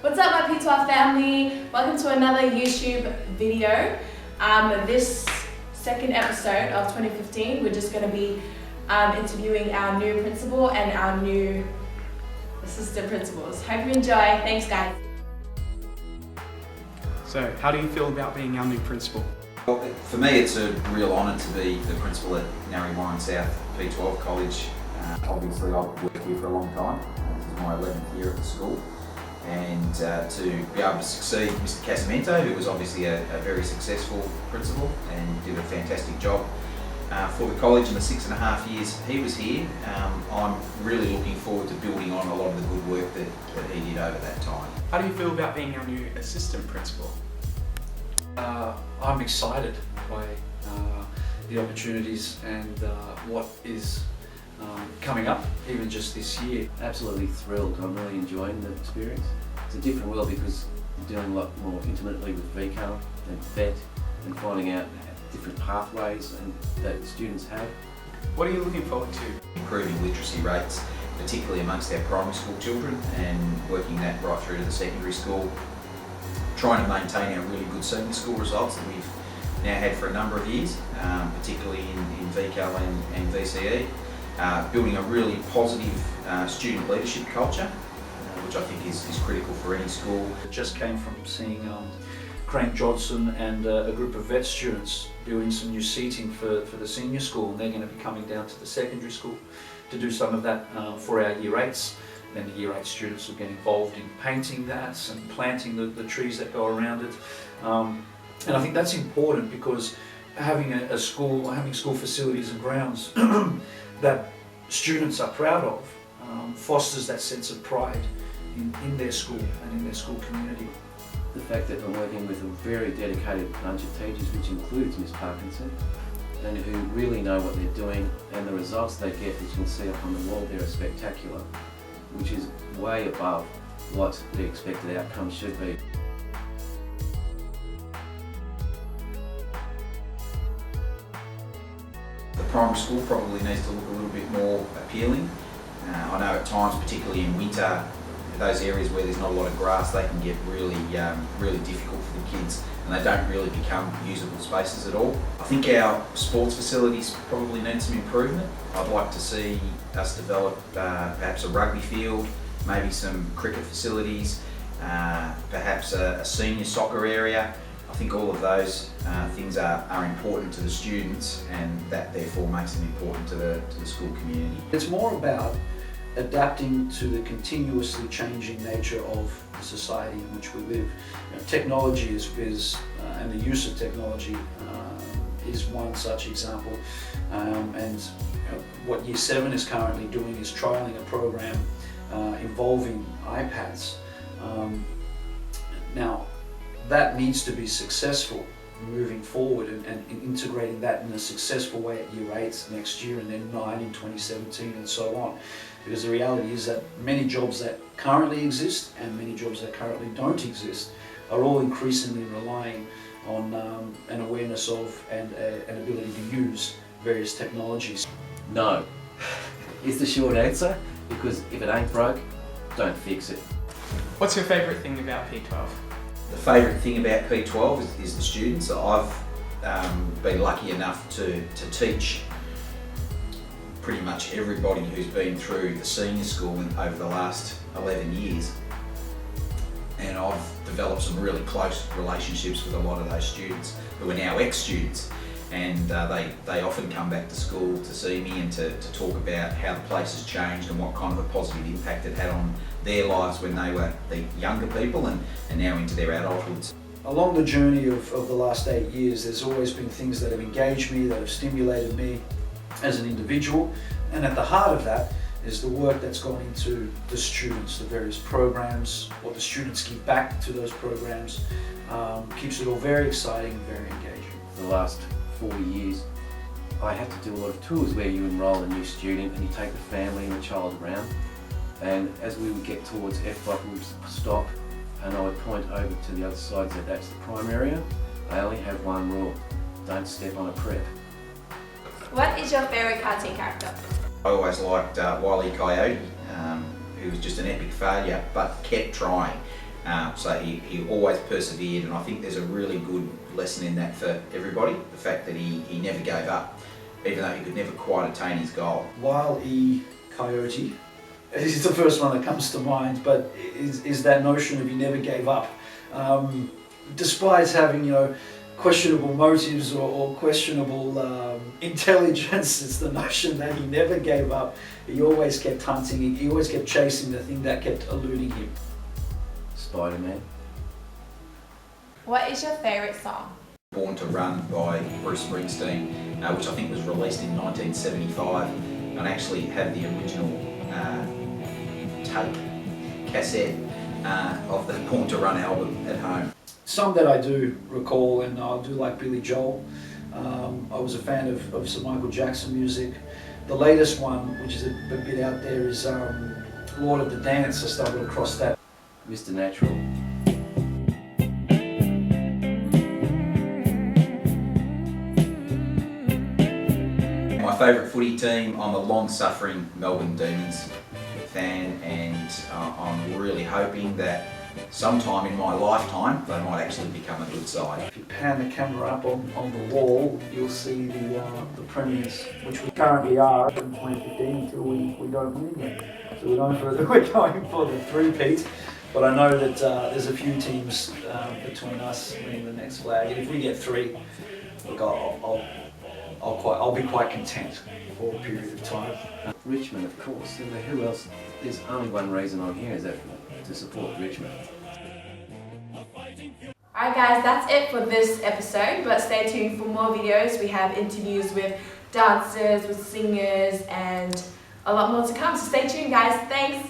What's up my P12 family? Welcome to another YouTube video. This second episode of 2015, we're just going to be interviewing our new principal and our new assistant principals. Hope you enjoy. Thanks guys. So, how do you feel about being our new principal? Well, for me it's a real honour to be the principal at Narre Warren South P12 College. Obviously I've worked here for a long time. This is my 11th year at the school. And to be able to succeed Mr. Casamento, who was obviously a very successful principal and did a fantastic job for the college in the 6.5 years he was here. I'm really looking forward to building on a lot of the good work that he did over that time. How do you feel about being our new assistant principal? I'm excited by the opportunities and what is coming up, even just this year. Absolutely thrilled. I'm really enjoying the experience. It's a different world because you're dealing a lot more intimately with VCAL and VET and finding out different pathways that students have. What are you looking forward to? Improving literacy rates, particularly amongst our primary school children, and working that right through to the secondary school. Trying to maintain our really good senior school results that we've now had for a number of years, particularly in VCAL and VCE. Building a really positive student leadership culture, which I think is critical for any school. I just came from seeing Crank Johnson and a group of VET students building some new seating for the senior school, and they're going to be coming down to the secondary school to do some of that for our Year 8s. Then the Year 8 students will get involved in painting that and planting the trees that go around it. And I think that's important because having a school, having school facilities and grounds that students are proud of fosters that sense of pride in their school and in their school community. The fact that I'm working with a very dedicated bunch of teachers, which includes Ms. Parkinson, and who really know what they're doing, and the results they get, as you can see up on the wall there, are spectacular, which is way above what the expected outcome should be. The primary school probably needs to look a little bit more appealing. I know at times, particularly in winter, those areas where there's not a lot of grass, they can get really difficult for the kids, and they don't really become usable spaces at all. I think our sports facilities probably need some improvement. I'd like to see us develop perhaps a rugby field, maybe some cricket facilities, perhaps a senior soccer area. I think all of those things are important to the students, and that therefore makes them important to the school community. It's more about adapting to the continuously changing nature of the society in which we live. Technology and the use of technology is one such example, and what Year 7 is currently doing is trialling a program involving iPads. Now, that needs to be successful moving forward and integrating that in a successful way at Year 8 next year, and then 9 in 2017 and so on. Because the reality is that many jobs that currently exist and many jobs that currently don't exist are all increasingly relying on an awareness of and an ability to use various technologies. No, is the short answer, because if it ain't broke, don't fix it. What's your favourite thing about P12? The favourite thing about P12 is the students. I've been lucky enough to teach pretty much everybody who's been through the senior school over the last 11 years. And I've developed some really close relationships with a lot of those students who are now ex-students. And they often come back to school to see me and to talk about how the place has changed and what kind of a positive impact it had on their lives when they were the younger people and now into their adulthoods. Along the journey of the last 8 years, there's always been things that have engaged me, that have stimulated me as an individual, and at the heart of that is the work that's gone into the students, the various programs, what the students give back to those programs, keeps it all very exciting and very engaging. For the last 4 years, I had to do a lot of tours where you enrol a new student and you take the family and the child around, and as we would get towards F-block, we would stop and I would point over to the other side and say, that's the prime area. I only have one rule, don't step on a prep. What is your favourite cartoon character? I always liked Wile E. Coyote, who was just an epic failure but kept trying. So he always persevered, and I think there's a really good lesson in that for everybody. The fact that he never gave up, even though he could never quite attain his goal. Wild E. Coyote is the first one that comes to mind, but is that notion of he never gave up. Despite having, questionable motives or questionable intelligence, it's the notion that he never gave up. He always kept hunting, he always kept chasing the thing that kept eluding him. Spider-Man. What is your favourite song? Born to Run by Bruce Springsteen, which I think was released in 1975, and I actually have the original cassette of the Born to Run album at home. Some that I do recall, and I do like Billy Joel. I was a fan of some Michael Jackson music. The latest one, which is a bit out there, is Lord of the Dance. I stumbled across that. Mr. Natural. My favourite footy team, I'm a long-suffering Melbourne Demons fan, and I'm really hoping that sometime in my lifetime they might actually become a good side. If you pan the camera up on the wall, you'll see the premiers, which we currently are in 2015 until we don't win again. So we're going for the three-peat, but I know that there's a few teams between us winning the next flag, and if we get three, look, I'll be quite content for a period of time. Richmond, of course. And who else? There's only one reason I'm here, is that to support Richmond. Alright guys, that's it for this episode, but stay tuned for more videos. We have interviews with dancers, with singers, and a lot more to come, so stay tuned guys. Thanks!